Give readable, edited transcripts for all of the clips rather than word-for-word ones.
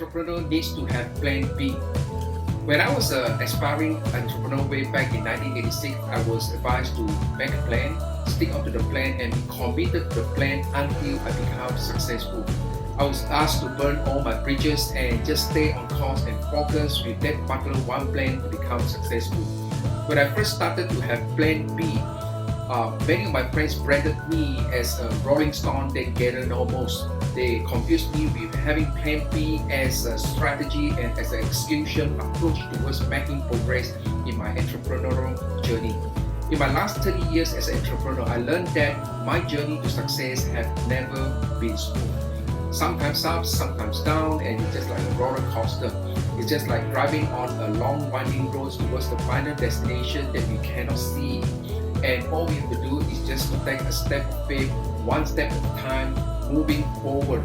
entrepreneur needs to have plan B. When I was an aspiring entrepreneur way back in 1986, I was advised to make a plan, stick onto the plan, and be committed to the plan until I become successful. I was asked to burn all my bridges and just stay on course and focus with that particular one plan to become successful. When I first started to have plan B, many of my friends branded me as a rolling stone that gather no most. They confused me with having plan B as a strategy and as an execution approach towards making progress in my entrepreneurial journey. In my last 30 years as an entrepreneur, I learned that my journey to success has never been smooth. Sometimes up, sometimes down, and it's just like a roller coaster. It's just like driving on a long winding road towards the final destination that we cannot see. And all we have to do is just to take a step of faith, one step at a time, moving forward.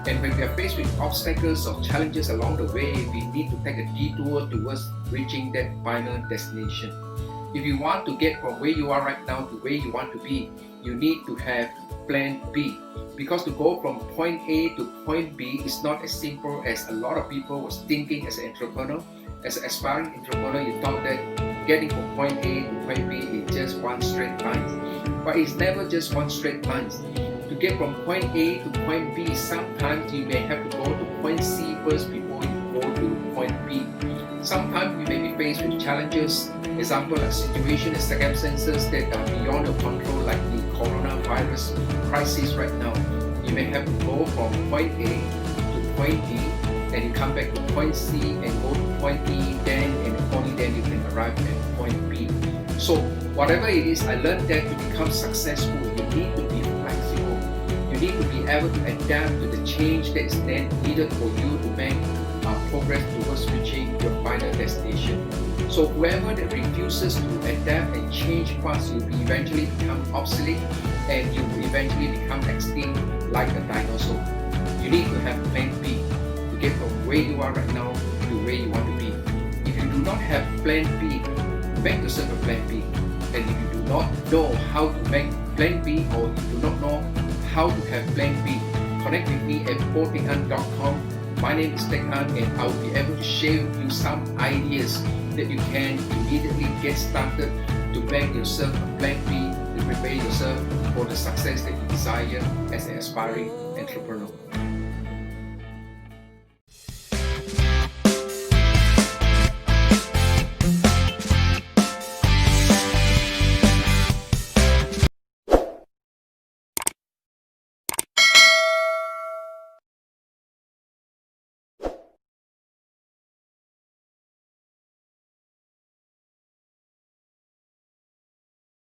And when we are faced with obstacles or challenges along the way, we need to take a detour towards reaching that final destination. If you want to get from where you are right now to where you want to be, you need to have plan B. Because to go from point A to point B is not as simple as a lot of people was thinking as an entrepreneur. As an aspiring entrepreneur, you thought that getting from point A to point B is just one straight line. But it's never just one straight line. To get from point A to point B, sometimes you may have to go to point C first before you go to point B. Sometimes we may be faced with challenges, example like situations and circumstances that are beyond your control, like the coronavirus crisis right now. You may have to go from point A to point B, and you come back to point C and go to point E, then and only then you can arrive at point B. So whatever it is, I learned that to become successful, you need to be flexible. You need to be able to adapt to the change that is then needed for you to make progress towards reaching your final destination. So whoever that refuses to adapt and change fast, you will eventually become obsolete and you will eventually become extinct like a dinosaur. You need to have plan B to get from where you are right now to where you want to be. If you do not have plan B, make yourself a plan B. And if you do not know how to make plan B, or you do not know how to have plan B, connect with me at botingan.com. My name is Teck An, and I will be able to share with you some ideas that you can immediately get started to make yourself a plan B to prepare yourself for the success that you desire as an aspiring entrepreneur.